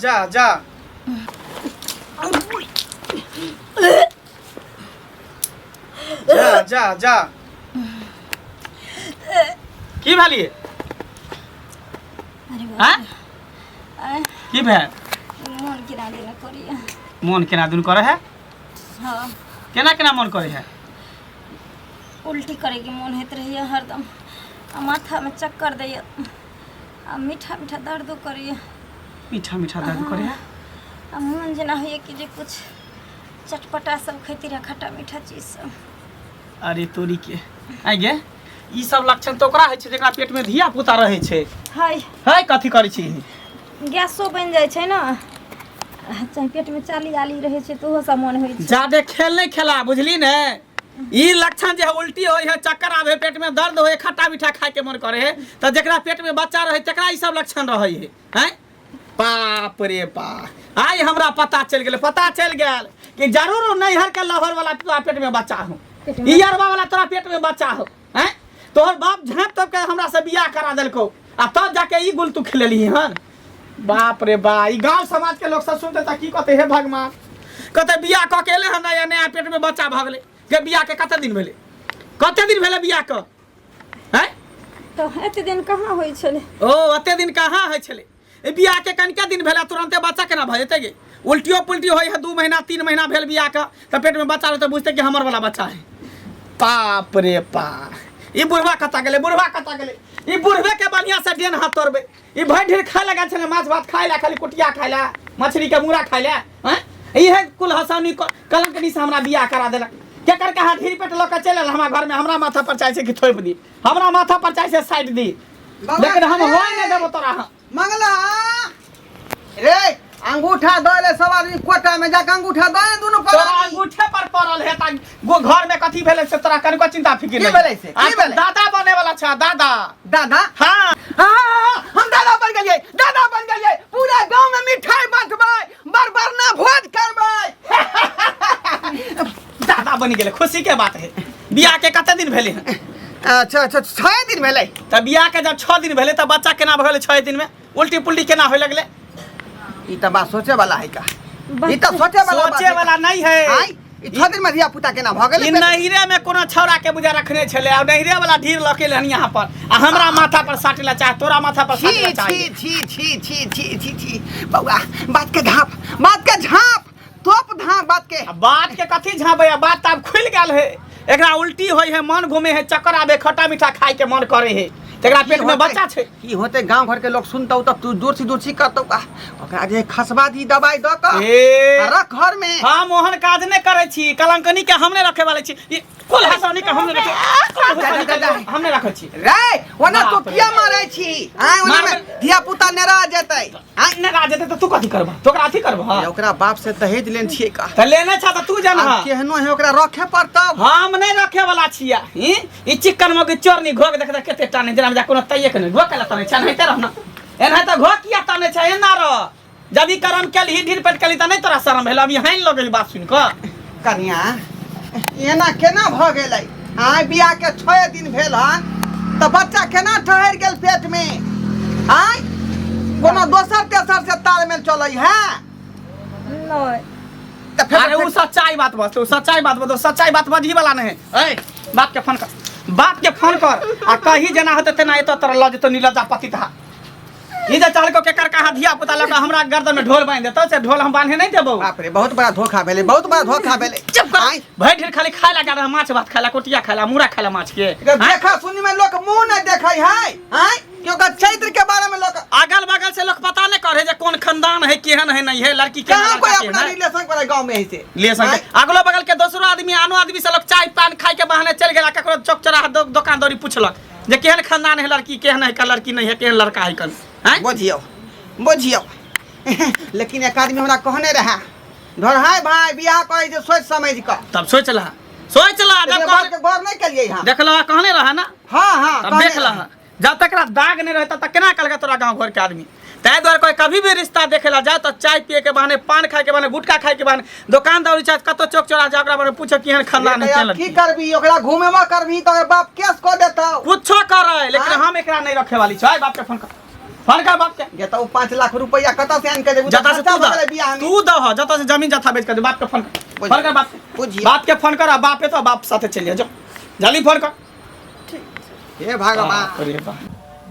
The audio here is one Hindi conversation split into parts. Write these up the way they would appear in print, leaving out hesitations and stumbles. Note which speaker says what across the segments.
Speaker 1: जा जा जा जा जा की भालिए हाँ की भे
Speaker 2: मन केना देना करिया
Speaker 1: मन केना दुन करे है
Speaker 2: हाँ
Speaker 1: केना केना मन करे है
Speaker 2: उल्टी करे के मन होत रहिए हरदम आ माथा में चक्कर दैया आ मीठा मीठा दर्द करिए
Speaker 1: मीठा मीठा दर्द करे है
Speaker 2: आ मन जना होइए कि जे कुछ चटपटा सब खैती रह खट्टा मीठा चीज सब
Speaker 1: अरे तोरी के आई गे ई सब लक्षण तो ओकरा है छै जेकरा पेट में धिया पुता रहे छै
Speaker 2: हाय
Speaker 1: है कथी करै छी
Speaker 2: गैसो बन जाय छै ना चाहे पेट में चाली आली रहे छै तो ओहो सब मन होय छै
Speaker 1: ज्यादा खेल नहीं खेला बुझली ने ई लक्षण जे उल्टी होय है चक्कर आवे पेट में दर्द होय खट्टा मीठा खाए के मन करे है त जेकरा पेट में बच्चा रहे तकरा ई सब लक्षण रहे है हैं बाप रे बाप आई हमरा पता चल गेल कि जरूर नैहर के लहर वाला तोरा पेट में बच्चा हो ई अरबा वाला तोरा पेट में बच्चा हो हैं तोहर बाप झाँप तब के हमरा से बियाह करा देलको आ तब जाके ई गुल तू खिलेली हन बाप रे बा ई गांव समाज के लोग सब सुनते त की कहते हे भगवान कहते बियाह क के ले हन नया पेट में बच्चा भ गेले के बियाह के कते दिन भेले बियाह क हैं
Speaker 2: तो एते दिन कहाँ होय छले
Speaker 1: ओ एते दिन कहाँ होय छले ए बियाह के कनिका दिन भेला तुरंते बच्चा केना भ जेते गे उल्टियो पुल्टी होय है 2 महीना 3 महीना भेल बियाह का त पेट में बच्चा रहे त बुझते कि हमर वाला बच्चा है बाप रे बा ई बुढ़वा कता गेले ई बुढ़वे के बढ़िया से डेन हाथ तोड़बे ई भर ढेर खाए लगा छले माछ भात खाए ला खाली कुटिया खाए ला मछली के मुरा खाए ला हैं ई है कुल हसानी कलंकनी से हमरा बियाह करा देला के कर के हाथ ढीर पेट ल के चलल हमरा घर में हमरा माथा पर चाहे से कि थोप दी हमरा माथा पर चाहे से साइड दी लेकिन हम होय नहीं देबो तोरा
Speaker 3: मंगला रे अंगूठा दले सब आदमी कोटा में जाके अंगूठा दले दोनों पर
Speaker 1: तोरा अंगूठे पर पड़ल है ता गो घर में कथी भेले से तोरा कनको चिंता फिकिर
Speaker 3: की
Speaker 1: नहीं
Speaker 3: भेले से की भेले
Speaker 1: दादा बने वाला छ दादा
Speaker 3: हां हम दादा बन गेलिए पूरा गांव में मिठाई बांटबै बार ना भोज करबै
Speaker 1: दादा बन गेले खुशी के बात है बियाह के कते दिन भेले
Speaker 3: अच्छा 6 दिन भेले
Speaker 1: त बियाह के जब 6 दिन भेले त बच्चा केना भ गेले 6 दिन में उल्टी पुल्टी केना होय लगले
Speaker 3: ई त बात सोचे वाला है का ई त सोचे वाला
Speaker 1: नहीं है
Speaker 3: आई ई 6 दिन में धिया पुता केना भ गेले
Speaker 1: ई नहिरे में कोनो छौरा के बुझा रखने छले आ नहिरे वाला ढीर लकेल हन यहां पर आ हमरा माथा पर साटला चाहे तोरा माथा पर साटला चाहे
Speaker 3: छी बौआ बात के झाप तोप धाप बात के
Speaker 1: कथी झाबे बात अब खुल गेल है एकरा उल्टी होय है मन घूमे है चक्कर आवे खट्टा मीठा खाए के मन करे है तेरा पेट में बच्चा छे
Speaker 3: की होते गांव घर के लोग सुनतौ त तू दूर सी करतौ का ओकरा जे खसबा दी दवाई द के रख घर में
Speaker 1: हां मोहन काज ने करे छी कलंकनी के हमने रखे वाले छी कुल हसानी के हमने रखे छी
Speaker 3: रे ओना तो किया मारै छी हां ओना में धिया पुता नेरा जेतै
Speaker 1: हां नेरा जेतै त तू कथि करबा तोकरा अथि करबा
Speaker 3: ओकरा बाप से दहेज लेन छिए का
Speaker 1: त लेने छ त तू जान
Speaker 3: केहनो है ओकरा रखे पड़तौ
Speaker 1: हम नहीं रखे वाला छिया ई चिकन में के चोरनी घोक देख केते टाने जना जा कोनो तइए के नहीं घोकला तने छ नहीं त रहना एना त घोकिया तने छ एना र जदी करम केली ढीर पेट केली त नहीं तोरा शरम भेल अभी हाइन लगल बात सुन क
Speaker 3: कन्या एना केना भ गेलै हां बियाह के 6 दिन भेल हन त बच्चा केना ठहर गेल पेट में हां कोनो दोसर तेसर से तालमेल चलै है
Speaker 2: नहीं
Speaker 3: त फिर
Speaker 1: अरे वो सच्चाई बात बता सच्चाई बात बजी वाला नहीं है ए बाप के फोन कर आ कही जना होते तेना एतो तोरा ल जतो नीलजा पति था ई जे चाल को के कर कहा धिया पुता लगा हमरा गर्दन में ढोल बांध देतो से ढोल हम बांधे नहीं देबो
Speaker 3: बाप रे बहुत बड़ा धोखा भेले
Speaker 1: चुप कर भाई ढेर खाली खाए लगा रहा माछ भात खाला कोटिया खाला मुरा खाला माछ के
Speaker 3: देखा सुनी में लोग मुंह नहीं देखै है हैं क्योंकि चैत्र के बारे में लोग
Speaker 1: अगल बगल से लोग पता नहीं करे जे कौन खानदान है केहन है नहीं है लड़की के
Speaker 3: कहां कोई अपना रिलेशन करे गांव में है से
Speaker 1: रिलेशन अगलो बगल के दोसरो आदमी आनो आदमी से लोग चाय पान खाए के बहाने चल गेला ककरो चौक चौराहा दुकान दौरी पूछलक जे केहन खानदान है लड़की केहन है का लड़की नहीं है केहन लड़का है कन हैं
Speaker 3: बुझियो लेकिन एक आदमी हमरा कहने रहा धरहाय भाई बियाह करे जे सोच समझ के
Speaker 1: तब सोचला जब
Speaker 3: बात के गौर नहीं करिए हां
Speaker 1: देखला कहने रहा ना
Speaker 3: हां
Speaker 1: तब देखला जब तक दाग नहीं रहता त केना कलगा तोरा गांव घर के आदमी तै द्वारा कोई कभी भी रिश्ता देखेला जाए तो चाय पिए के बहाने पान खाए के बहाने गुटखा खाए के बहाने दुकानदारी चाहे कतो चौक चौरा जा ओकरा बारे पूछो केहन खानदान है केहन
Speaker 3: की करबी ओकरा घुमेवा करबी तो बाप केस को देता
Speaker 1: कुछो करे लेकिन हम एकरा नहीं रखे वाली छै बाप के फोन कर फोन कर बाप के
Speaker 3: ये तो 5 लाख रुपया कत से आन के देबू
Speaker 1: जता से
Speaker 3: बियाह में
Speaker 1: तू दह जता से जमीन जथा बेच कर दे बाप के फोन कर फोन कर बाप के
Speaker 3: बुझिए
Speaker 1: बाप के फोन कर आ बापे तो बाप साथे चलिए जो जल्दी फोन कर
Speaker 3: हे भगवान
Speaker 1: अरे बा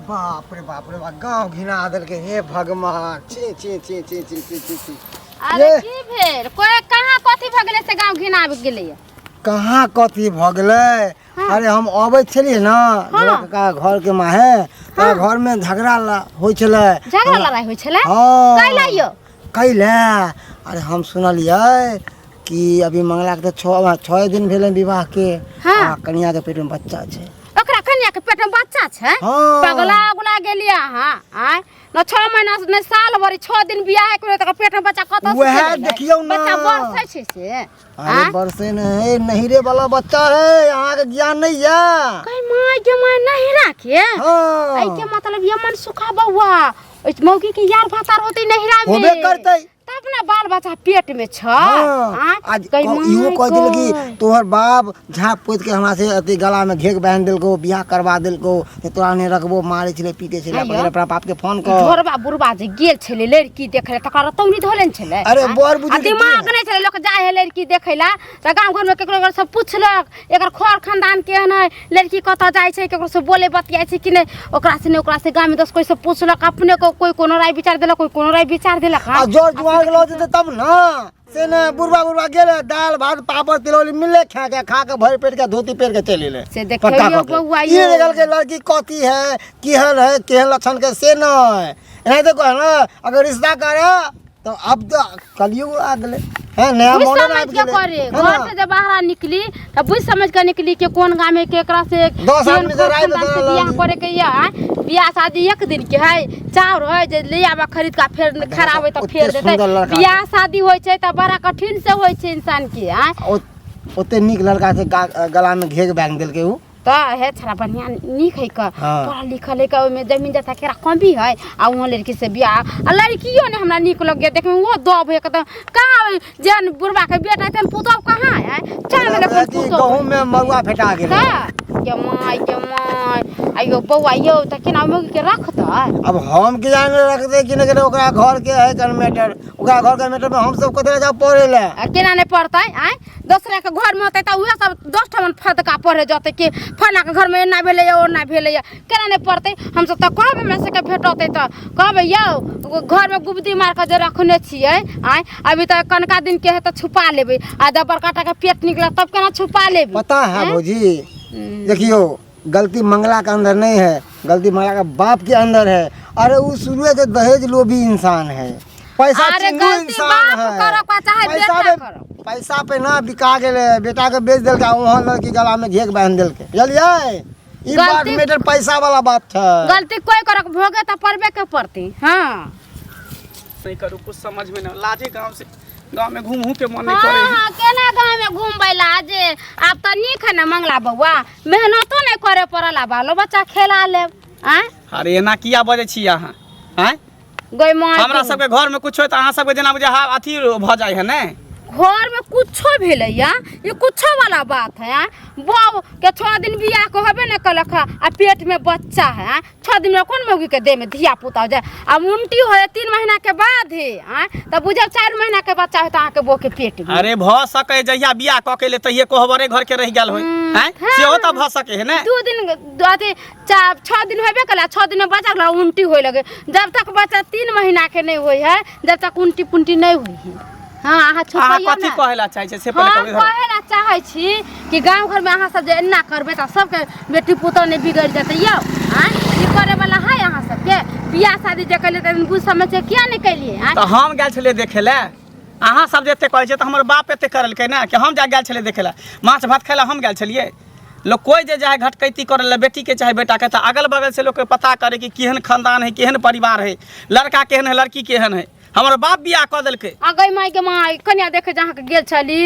Speaker 3: बाप रे बाप गांव घिना देल के हे भगवान छी छी छी छी छी छी छी छी
Speaker 4: अरे की भेल कोई कहाँ कथी भ गेलै से गांव घिना गेलै
Speaker 5: कहाँ कथी भ गेलै अरे हम अबै छलिए ना का घर के माहे तो घर में झगड़ा होय छलै
Speaker 4: झगड़ा लड़ाई होय छलै
Speaker 5: हां
Speaker 4: कैला यो
Speaker 5: कैला अरे हम सुनलिए कि अभी मंगला के 6 दिन भेलै विवाह के
Speaker 4: हाँ।
Speaker 5: कन्या के पेट में बच्चा छै
Speaker 4: ओकरा कन्या के पेट में बच्चा छै
Speaker 5: हाँ।
Speaker 4: पगला उगला गेलिया हां आय न 6 महीना न साल भरि 6 दिन बियाह के त पेट में बच्चा कत से
Speaker 5: वह देखियौ ना
Speaker 4: बच्चा बरसै छै से
Speaker 5: अरे बरसे नहीं नहिरे वाला बच्चा है यहाँ के ज्ञान नहीं है
Speaker 4: कई माय के माय नहिरा के
Speaker 5: हाँ।
Speaker 4: आई के मतलब ये मन सुखा बउआ ओइ मौगी के यार भातार होते नहिरा में
Speaker 5: होबे करतै
Speaker 4: तब ना बाल बच्चा पेट में छ
Speaker 5: हाँ। आज इहो कह दिल कि तोहर बाप झाँप पोत के हमरा से अति गला में घेक बांध दिलको बियाह करवा दिलको तोरा ने रखबो मारे छले पीटे छले पहिले अपना बाप के फोन कर
Speaker 4: घरबा बुरबा जे गेल छले लड़की देखे तकर तौनी धोलन छले
Speaker 5: अरे बर बुझी
Speaker 4: दिमाग नहीं छले लोग जाय है लड़की देखेला त गांव घर में केकरो सब पूछलक एकर खर खानदान केहन है लड़की कत जाय छै केकरो से बोले बतियाय छै कि नहीं ओकरा से गांव में 10 कोई से पूछलक अपने को कोई कोनो राय विचार देलक कोई कोनो राय विचार देलक
Speaker 5: आ जोर जुआर के लो जेते तब ना से ने बुरबा गेले दाल भात पापड़ तिलौरी मिले खा के भर पेट के धोती पेर के चले ले
Speaker 4: से देखियो बउआ
Speaker 5: ये देखल के लड़की कथी है केहन लक्षण के से नहीं नहीं तो कह ना अगर रिश्ता करे तो अब तो कलयुग आ गेले है नया मॉडल आ गेले
Speaker 4: करे घर से जब बाहर निकली तब बुझ समझ के निकली के कोन गांव में केकरा से
Speaker 5: 10 आदमी से राय बदल
Speaker 4: बियाह करे के या बियाह शादी एक दिन के है चाउर है जे ले आबा खरीद का फेर खराब है तो फेर देते बियाह शादी होय छै त बड़ा कठिन से होय छै इंसान के
Speaker 5: ओते निक लड़का से गला में घेक बांध देल के उ
Speaker 4: तो है छरा बढ़िया निक है का पढ़ा लिखल है का में जमीन जथा केरा कमी है आ वहां लड़की से बियाह आ लड़कियों ने हमरा निक लग गया देखे में वो दब है एकदम का जन बुरबा के बेटा तन पुतब कहां है चल मेरे पुतब
Speaker 5: गहूं में मरुआ फेटा गेल
Speaker 4: के माय आयो बउआ यो त केना मौगी के रखत
Speaker 5: अब हम के जाने रखते कि नहीं ओकरा घर के है कन मैटर ओकरा घर के मैटर में हम सब कते जा पढ़े ले
Speaker 4: केना नहीं पढ़तै आय दूसरा के घर में होतै त उहे सब 10 ठमन फदका पढ़े जते के फला के घर में एना भेले ओना भेले केना नहीं पढ़तै हम सब त कहब में से के भेटतै त कहबै यौ घर में गुबदी मार के जे रखने छियै आय अभी त कनका दिन के है त छुपा लेबै आ जब बड़काटा के पेट निकला तब केना छुपा लेबै
Speaker 5: पता है भौजी देखियो गलती मंगला के अंदर नहीं है गलती मंगला का बाप के अंदर है अरे वो शुरू से दहेज लोभी इंसान है पैसा चिंगू इंसान है पैसा पे ना बिका गेले बेटा के बेच देल के वहां लड़की गला में घेक बांध देल के चलिए ई बात मैटर पैसा वाला बात है
Speaker 4: गलती कोई करक भोगे त परबे के पड़ती हां
Speaker 1: सही करू कुछ समझ में ना लाजे गांव में घूम के मन नहीं करे
Speaker 4: हां केना गांव में घूमबै लाजे अब त निक है ना मंगला बउआ मेहनतो नहीं करे पड़ला बालो बच्चा खेला ले हैं
Speaker 1: अरे एना किया बजे छी अहाँ हैं
Speaker 4: गई मां
Speaker 1: हमरा सब के घर में कुछ होय त अहाँ सब के जना बुझे अथी भ जाय है ने
Speaker 4: घर में कुछो भेलैया ये कुछो वाला बात है बाब के 6 दिन बियाह को होबे न कलख आ पेट में बच्चा है 6 दिन में कौन मौगी के देह में धिया पुता जाए अब उल्टी होए 3 महीना के बाद है तब बुझे 4 महीना के बच्चा है त अहाँ के बो के पेट में
Speaker 1: अरे भ सके जहिया बियाह क के ले तहिए कोहबरे घर के रह गेल होय हैं सेहो त भ सके है ने
Speaker 4: 2 दिन अथी 6 दिन होबे कला 6 दिन में बच्चा उल्टी होय लगे जब तक बच्चा 3 महीना के नहीं होय है जब तक उल्टी पुंटी नहीं हुई है हां आहा
Speaker 1: छुपैया कथि कहला चाहै छै से पहिले कहबै
Speaker 4: कहला चाहै छी कि गांव घर में आहा सब जे एना करबे त सब के बेटी पुतौ ने बिगड़ जते यौ हां ई करे वाला है आहा सब के बियाह शादी जे कइले त बुझ समझ के किया नहीं कइलिए हां
Speaker 1: त हम गेल छले देखे ले अहाँ सब जेते कहै छै त हमर बाप एते करलकै ना कि हम जा गेल छले देखे ले माछ भात खाइला हम गेल छलिए लोग कोई जे जाए घटकैती करे ले बेटी के चाहे बेटा के त अगल बगल से लोग के पता करे कि केहन खानदान है केहन परिवार है लड़का केहन है लड़की केहन है हमर बाप बियाह क देलकै
Speaker 4: आ गई माई के माई कन्या देखे जहाँ के गेल छली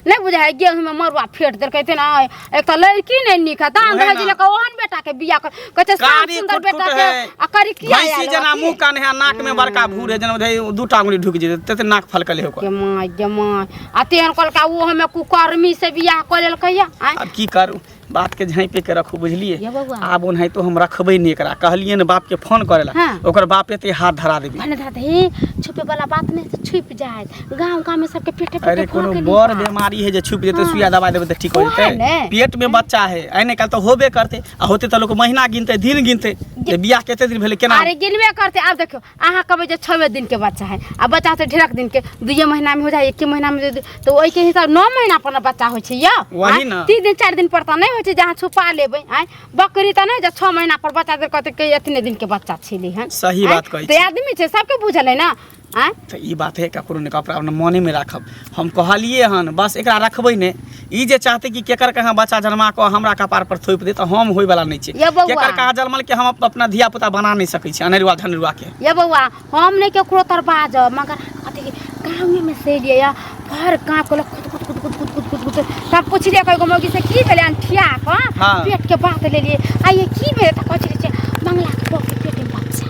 Speaker 4: नहीं बुझाय गेहूं में मरुआ फेट देलकै ते ना एक त लड़की नहीं निक है दान दहेज लेके ओहन बेटा के बियाह कहते सुंदर बेटा के आ करी किया
Speaker 1: भैंसी जना मुंह कान है नाक में बड़का भूर है जना बुझाय दूटा अंगुली ढुक जेते ते नाक फलकले हो
Speaker 4: के माई आ तेहन कलका वो हमें कुकर्मी से बियाह क लेलकै या
Speaker 1: अब की करू बात के झाँपे के रखू बुझलिए
Speaker 4: ये बउआ।
Speaker 1: आब ओनाहि तो हम रखबे नहीं एकरा कहलिए ने बाप के फोन करेला
Speaker 4: हाँ।
Speaker 1: ओकर बापे ते हाथ धरा देबी
Speaker 4: भने दादी छुपे वाला बात नहीं तो छुप जाए गांव में सबके पेटे पेटे
Speaker 1: अरे कोनो बड़ बीमारी है जे छुप जेते सुइया दवाई देबे त ठीक हो जेते पेट में बच्चा है आने कल तो होबे करते आ होते त लोग महीना गिनते दिन गिनते जे बियाह केते दिन भेले केना
Speaker 4: अरे गिनबे करते अब देखो अहाँ कहबे जे 6वें दिन के बच्चा है अब बच्चा से ढेरक दिन के 2 महीना में हो जाए 1 महीना में तो ओई के हिसाब 9 महीना पर बच्चा होय छै या
Speaker 1: वही ना
Speaker 4: 3 दिन 4 दिन पर त नहीं होय छै जहाँ छुपा लेबै आय बकरी त नहीं जे 6 महीना पर बच्चा दे कहते के इतने दिन के बच्चा छिली है
Speaker 1: सही बात कहै
Speaker 4: ते आदमी छै सबके बुझल है ना आय
Speaker 1: तो ई बात है ककरो ने कपड़ा अपना मने में राखब हम कहलिए हन बस एकरा रखबै ने ई जे चाहते कि केकर कहाँ बच्चा जन्मा को हमरा कपार पर थोप दे तो हम होय वाला नहीं छै
Speaker 4: ये बउआ।
Speaker 1: केकर कहाँ जन्मल के हम अपना धिया पुता बना नहीं सकै छी अनेरुआ धनेरुआ के
Speaker 4: ये बउआ हम नहीं केकरो तर बाज मगर अथी गाँव में से लिए या भर काँप को खुद खुद खुद खुद खुद खुद खुद खुद सब पूछ लिया कई मौगी से की भेले अंठिया का
Speaker 1: हाँ।
Speaker 4: पेट के बात ले लिए आ ये की भेले त कहै छै मंगला के पक पेट में बच्चा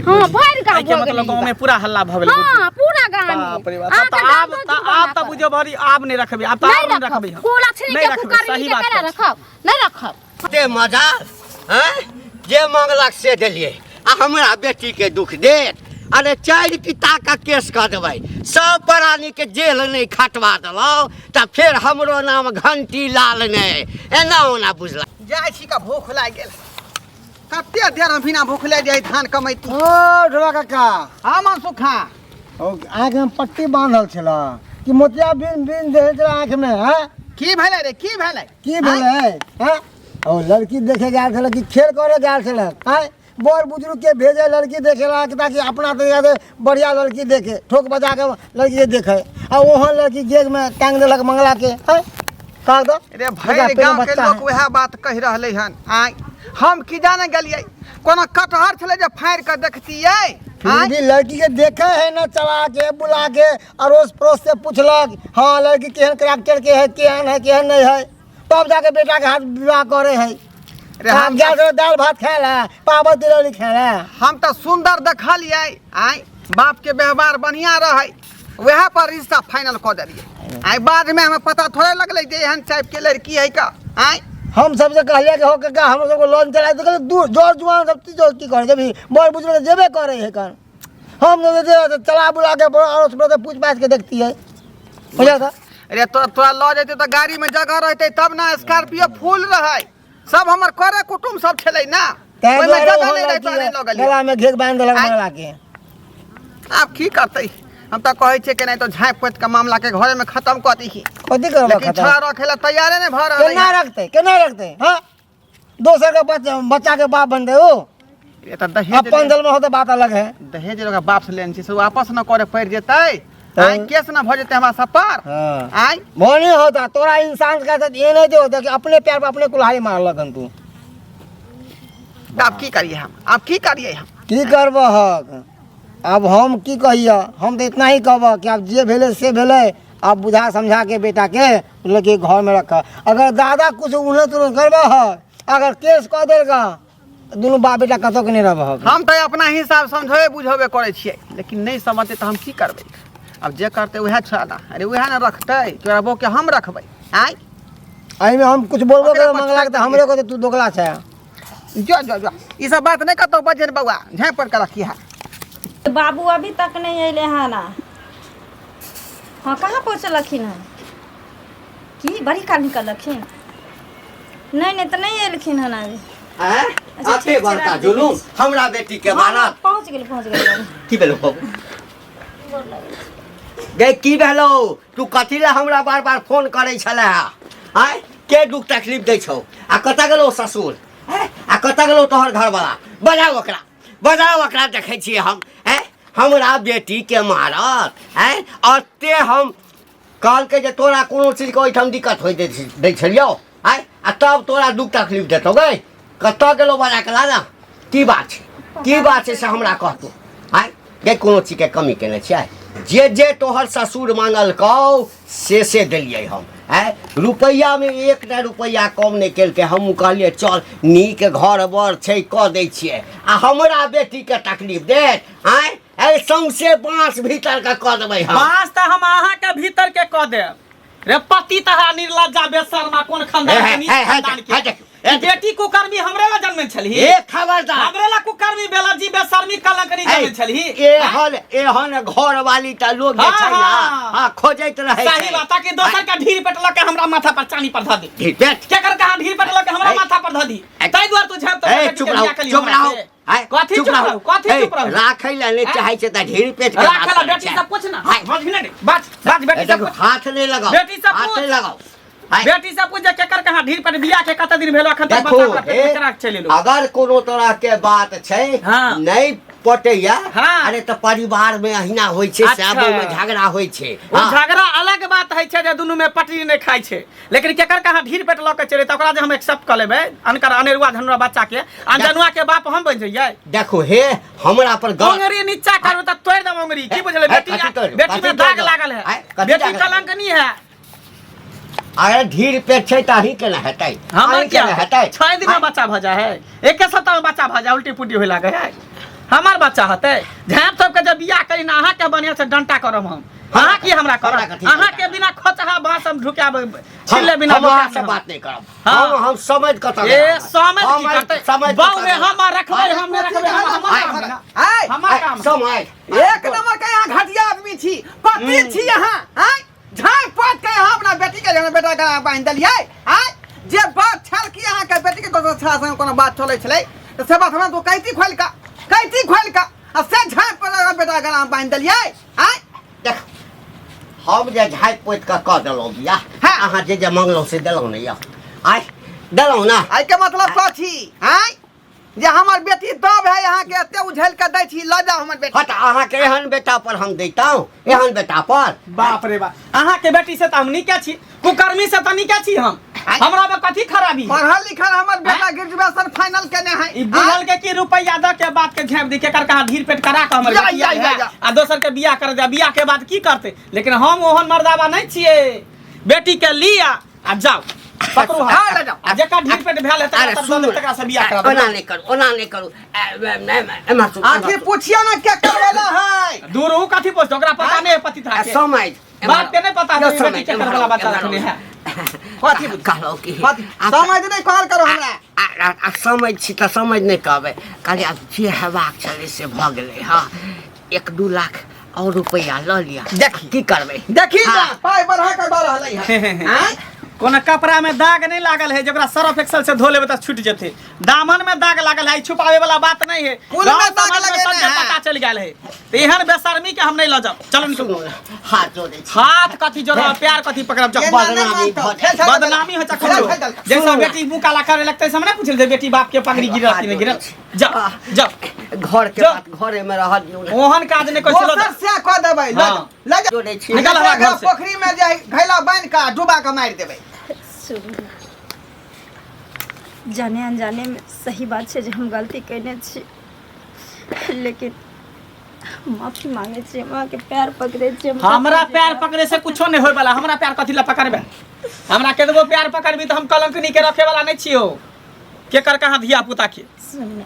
Speaker 4: हां भर गाँव
Speaker 1: के मतलब गाँव में पूरा हल्ला भ गेल
Speaker 4: हां पूरा गाँव
Speaker 1: बाप रे
Speaker 4: में
Speaker 1: बाप आब त बुझो भरी आब नहीं रखबे आब त आब नहीं रखबे हम
Speaker 4: फूल अछनी
Speaker 1: नहीं
Speaker 4: के
Speaker 1: रखबे,
Speaker 4: कुकर
Speaker 1: सही
Speaker 4: के
Speaker 1: बात
Speaker 4: केना
Speaker 1: है।
Speaker 4: रखब नहीं रखब
Speaker 6: दे मजा हैं जे मंगलक से देलिए आ हमरा बेटी के दुख देत अरे 4 पिता का केस कर देबै सब प्राणी के जेल नहीं खटवा देलौ त फिर हमरो नाम घंटी लाल नहीं एना ओना बुझला
Speaker 3: जाय छी का भूख लाग गेल कते देर हम बिना भूख लाग जाय धान कमैती
Speaker 5: ओ ढोला काका
Speaker 3: हां मन सुखा
Speaker 5: ओ आँख में पट्टी बांधल छला कि मोतिया बिन बिन दे छला आँख में हैं
Speaker 3: की भेलै रे की भेलै
Speaker 5: की भेलै हैं ओ लड़की देखे गेल छला कि खेल करे गेल छला हैं बड़ बुजुर्ग के भेजे लड़की देखेला ताकि अपना तरीका से बढ़िया लड़की देखे ठोक बजा के लड़की के देखे आ वहाँ लड़की जेग में टांग देलक मंगला के हैं काग दो
Speaker 3: रे भैर गांव के लोग वह बात कह रहले हन आय हम की जाने गेलिए कोनो कटहर छले जे फाड़ के देखतियै
Speaker 5: फिर भी लड़की के देखे है ना चला के बुला के अड़ोस पड़ोस से पूछलक हाँ लड़की केहन कैरेक्टर के है केहन नहीं है तब जाके बेटा के हाथ विवाह करे है
Speaker 3: रे हम
Speaker 5: दाल भात खाएला पापड़ तिलौरी खाएला
Speaker 3: हम तो सुंदर देखलिए आय बाप के व्यवहार बढ़िया रहे वह पर रिश्ता फाइनल कर देलिए आय बाद में हमें पता थोड़े लगले जे एहन टाइप के लड़की है का आय
Speaker 5: हम सबसे कहलिए कि हो के हम सबको लोन चलाए तो दूर जोर जुआन सब चीज की करे जब बड़ बुजुर्ग जेबे करे है कन हम तो चला बुला के अड़ोस पड़ोस पूछ पाछ के देखती है हो जाता
Speaker 3: अरे तोरा लो जेते तो गाड़ी में जगह रहते तब ना स्कॉर्पियो फुल रहे सब हमर करे कुटुम सब छले ना ओय में जगह नहीं रहता नहीं लगल
Speaker 5: गला में घेक बांध देलक मंगला के
Speaker 3: आप की करते हम तो कहै छे कि नहीं तो झाँप पोत के मामला के घरे में खत्म कर दी
Speaker 5: कथी करबा
Speaker 3: लेकिन
Speaker 5: खत्म
Speaker 3: छड़ा रखेला तैयारे नहीं भ रहले
Speaker 5: केना रखते हाँ दोसर के बच्चा के बाप बन दे ओ
Speaker 3: ये तो दहेज
Speaker 5: अपन दल में होते बात अलग है
Speaker 3: दहेज लोग बाप से लेन छी से वापस न करे पड़ जेते आय केस न भ जेते हमरा सब पर
Speaker 5: हाँ
Speaker 3: आय
Speaker 5: मोनी होता तोरा इंसान का साथ ये नहीं दे होता कि अपने पैर पे अपने कुल्हाड़ी मारलक हन तू
Speaker 3: अब की करिए हम अब की करिए हम
Speaker 5: की करब हक अब हम की कहिए हम तो इतना ही कहब कि अब जे भेले से भेले आप बुझा समझा के बेटा के लेके घर में रख अगर दादा कुछ उन्हें तुरंत करब हक अगर केस कह देगा दोनों बाप बेटा कतौ के नहीं रह हक
Speaker 3: हम तो अपना हिसाब समझे बुझबे करे छिए लेकिन नहीं समझते तो हम की करबे अब जे करते वह छाना अरे वह न रखते तोरा बो के हम रखबे आय
Speaker 5: आई में हम कुछ बोलबो कर मंगला के हमरे को तू दोगला छै
Speaker 3: जो जो जो ये सब बात नहीं करतो बजे बउआ झाँप पर के रखी है
Speaker 2: बाबू अभी तक नहीं अले है ना हाँ कहाँ पहुँचलखिन है की बड़ी काल निकलखिन नहीं तो नहीं एलखिन हन अभी
Speaker 6: हैं
Speaker 2: अच्छा,
Speaker 6: अते बड़का जुलूम हमरा बेटी के मारत
Speaker 2: पहुँच गेल बाबू
Speaker 6: की भेलो बाबू गे की भेलो तू कथी ला हमरा बार बार फोन करे छले आय के दुख तकलीफ दै छौ आ कतऽ गेलो ससुर हैं आ कतऽ गेलो तोहर घर वाला बजाओ ओकरा देखे छिए हम हैं हमरा बेटी के मारत हैं अते हम कहल के जे तोरा कोनो चीज के ओइठाम दिक्कत होई दै छलियो आय आ तब तोरा दुख तकलीफ देतौ गे कतऽ गेलो बजा के लाना की बात छै से हमरा कहतू आय गे कोनो चीज के कमी केने छियै जे तोहर ससुर मांगल कौ से दिलिए हम है रुपैया में 1 रुपैया कम नहीं केलके हम कहलिए चल नीक घर बर छै कह दै छियै आ हमरा बेटी के तकलीफ देत आय सौंसे बाँस भीतर के कह देबै हम
Speaker 1: बाँस तो हम अहाँ के भीतर के कह देब रे पति तहा निर्लज्जा बेशर्मा कोन खानदान के नीच खानदान के ई बेटी कुकर्मी हमरे ला जन्मे छली
Speaker 6: ए खबरदार
Speaker 1: हमरे ला कुकर्मी बेलज्जी बेशर्मी कलंकनी जन्मे छली
Speaker 6: एहन घर वाली त लोग जे छै ना हां खोजैत रहै छै
Speaker 1: सही बात कि दोसर का ढीर पेट लके हमरा माथा पर चानी पर ध दी
Speaker 6: ढीर पेट
Speaker 1: के कर कहां ढीर पेट लके हमरा माथा पर ध दी तै दुआर तू झप तो
Speaker 6: चुप रहो
Speaker 1: कथी चुप रहो कथी चुप रहो
Speaker 6: राखै ला नै चाहै छै त ढीर पेट के
Speaker 1: राखला बेटी सब कुछ ना समझ भी नहीं बात बेटी सब
Speaker 6: हाथ नहीं लगाओ
Speaker 1: बेटी सब
Speaker 6: हाथ नहीं लगाओ
Speaker 1: बेटी सब कुछ के कर कहां ढीर पेट बियाह के कत दिन भेलो अखन तक बच्चा पर पेट राख चले लो
Speaker 6: अगर कोनो तरह के बात छै नहीं पटैया अरे तो परिवार में अहिना होय छै सबो में झगड़ा होय छै
Speaker 1: झगड़ा अलग बात है छै जे दुनु में पटरी नहीं खाय छै लेकिन केकर कहां ढीर पेट ल के चले त ओकरा जे हम एक्सेप्ट कर लेबै अनकर अनेरुआ धनरुआ बच्चा के अनजनुआ के बाप हम बन जइयै
Speaker 6: देखो हे हमरा पर
Speaker 1: अंगरी नीचा करू त तोड़ देब अंगरी की बुझले बेटी में दाग लागल है बेटी कलंकनी है
Speaker 6: अरे ढीर पेट छै त ही केना हेतै
Speaker 1: हमर क्या
Speaker 6: हेतै
Speaker 1: 6 दिन में बच्चा भ जाय है एक सप्ताह में बच्चा भ जाय उल्टी पुल्टी होय लागे है हमार बच्चा हते झाप सब के जब बियाह करी ना अहाँ के बढ़िया से डंटा करम हम अहाँ की हमरा करब अहाँ के बिना खोचहा बास हम ढुकाब छिले बिना
Speaker 6: लोग से बात नहीं करब हम समझ क त
Speaker 1: ए समझ की करते बाऊ में हम रखबै हम रखबै हमार काम
Speaker 6: समझ
Speaker 3: एक नंबर के यहाँ घटिया आदमी छी पति छी यहाँ हैं झाई पात के यहाँ अपना बेटी के जन बेटा के बांध देलिए हैं जे बात छल की यहाँ के बेटी के दोसर छला संग कोनो बात चलै छलै त से बात हमरा तो कहती खोल का आ से झाई पर बेटा के नाम बांध देलिए हैं
Speaker 6: देख हम जे झाई पोत के क देलौ बिया अहाँ जे मंगलौ से देलौ नै या आइ देलौ ना
Speaker 3: आई के मतलब का छी हैं जे हमर बेटी दब है यहाँ के एते उझल के दै छी ल जा हमर बेटी
Speaker 6: हट अहाँ के एहन बेटा पर हम दैतौ एहन बेटा पर
Speaker 1: बाप रे बाप अहाँ के बेटी से त हम निके छी कुकर्मी से त निके छी हम हमरा में कथी खराबी
Speaker 3: पढ़ल लिखल हमर बेटा ग्रेजुएशन फाइनल केने है
Speaker 1: ई बुझल के की रुपैया द के बात के झाप दी के कर कहां ढीर पेट करा के हमर बेटी आ दोसर के बियाह कर दे बियाह के बाद की करते लेकिन हम ओहन मर्दावा नहीं छिए बेटी के लिया आ जाओ पकड़ो हां ले जाओ आ जेका ढीर पेट भेल है तकरा से बियाह करा
Speaker 6: ओना नहीं करू
Speaker 3: आखिर पूछिया ना क्या करवाला है
Speaker 1: दूर उ कथी पूछ ओकरा पता नहीं पति था के
Speaker 6: समझ
Speaker 1: बात के नहीं पता है बेटी के करवाला बच्चा रखने है
Speaker 3: कथी
Speaker 6: कहलो की
Speaker 3: समझ नहीं कॉल करो हमरा
Speaker 6: समझ छी त समझ नहीं कहबे कहली अब जे हेबाक छले से भ गेलै हां 1-2 लाख और रुपया ल लिया
Speaker 3: देखी
Speaker 6: की करबे
Speaker 3: देखी ना पाई बढ़ा के दर रहलै है
Speaker 1: कोन कपड़ा में दाग नहीं लागल है जकरा सरफ एक्सल से धो लेबे त छूट जते दामन में दाग लागल है छुपावे वाला बात नहीं है
Speaker 3: फूल में दाग लगे है
Speaker 1: पता चल गेल है त एहन बेशर्मी के हम नहीं ल जाओ चलो निकलो
Speaker 6: हाथ जोड़े छी
Speaker 1: हाथ कथी जोड़ प्यार कथी पकड़ब जब बदनामी हो चखो जैसा बेटी मुकाला करे लगते से हमने पूछल दे बेटी बाप के पगड़ी गिरती नहीं गिरत जा जा
Speaker 6: घर के बात घरे में रह दियो
Speaker 1: ओहन काज नहीं कर चलो
Speaker 3: दोसर से क देबै ल जा
Speaker 6: जोड़े छी
Speaker 1: निकल हवा घर से
Speaker 3: पोखरी में जाई घैला बांध का डुबा के मार देबै
Speaker 2: जाने अनजाने में सही बात है जो हम गलती करने छी लेकिन माफी मांगे छी मां के पैर पकड़े छी
Speaker 1: हमरा पैर पकड़े से कुछो नहीं होय वाला हमरा पैर कथी ला पकड़बे हमरा के देबो पैर पकड़बी तो हम कलंकनी के रखे वाला नहीं छियो के कर कहां धिया पुता के
Speaker 2: सुन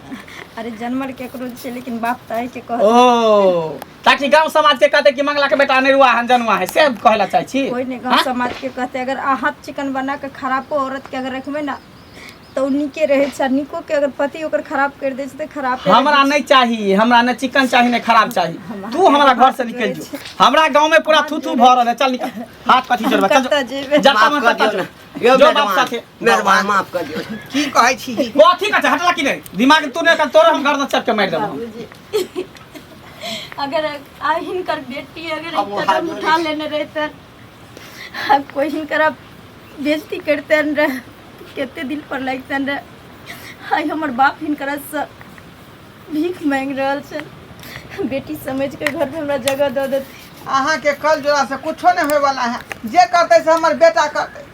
Speaker 2: अरे जन्मर केकरो छै लेकिन बाप त है के कह
Speaker 1: ओ ताकि गांव समाज के कहते कि मंगला के बेटा नेरुआ हंजनुआ है से कहला चाहे छी
Speaker 2: कोई नहीं गांव समाज के कहते अगर हाथ चिकन बना के खराब औरत के अगर रखबे ना तो निके रहे छ निको के अगर पति ओकर खराब कर दे छै त खराब
Speaker 1: हमरा नहीं चाहिए हमरा न चिकन चाहिए न खराब चाहिए तू हमरा घर से निकल जो हमरा गांव में पूरा थूथू भ रहल है चल निकल हाथ कथी जोड़बा चल जाता मन पता जो बाप साथे
Speaker 6: मेहरबान माफ कर दियो
Speaker 3: की कहै छी
Speaker 1: कथी का हटला कि नहीं दिमाग तूने का तोर हम गर्दन चप के मार देबो
Speaker 2: अगर आहिन कर बेटी अगर एक कदम उठा लेने रहते कोई हिनकर बेइज्जती करते रह केते दिल पर लगते रह हाय हमर बाप हिनकर से भीख मांग रहल छै बेटी समझ के घर में हमरा जगह दे देते
Speaker 3: अहाँ के कल जोड़ा से कुछो नहीं होय वाला है जे करते से हमर बेटा करते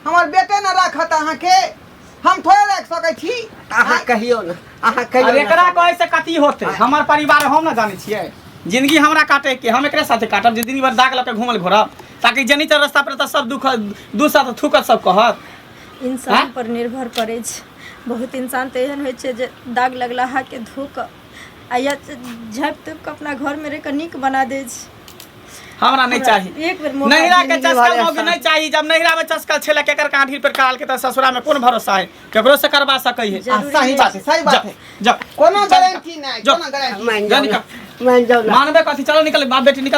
Speaker 3: हमर बेटे न राखत अहाँ के हम थोड़े रख सकै छी
Speaker 6: अहाँ कहियो ना अहाँ कहियो
Speaker 1: अरे एकरा कहे से कथी होते हमर परिवार हम ना जाने छिए जिंदगी हमरा काटे के हम एकरे साथे काटब जे दिन भर दाग लके घुमल घोरब ताकि जनी तर रास्ता पर त सब दुख दूसरा थूकत सब कहत
Speaker 2: इंसान पर निर्भर करे छै बहुत इंसान तो एहन होइ छै जे दाग लगला हा के धोक आ या झप तक अपना घर में रह के नीक बना दे छै
Speaker 1: हमरा नहीं चाहिए
Speaker 2: एक बेर मौका
Speaker 1: नहिरा के
Speaker 6: जिंदगी
Speaker 1: चस्का
Speaker 6: भर
Speaker 1: मौगी
Speaker 6: ऐसा।
Speaker 1: नहीं चाहिए। जब नहिरा में चस्का छेला केकर काढ़ी पर काल के त ससुरा में कौन भरोसा है केकरो से करवा सकै है।
Speaker 3: सही बात है, सही बात है।
Speaker 1: जा
Speaker 3: कोनो
Speaker 1: चल
Speaker 3: गारंटी नहीं,
Speaker 1: जा।
Speaker 3: कोनो गारंटी
Speaker 6: मान
Speaker 1: जा
Speaker 6: जाओ
Speaker 1: निकल।
Speaker 6: ना, मान जाओ ना।
Speaker 1: मानबे कथी चलो निकल बाप बेटी निकल।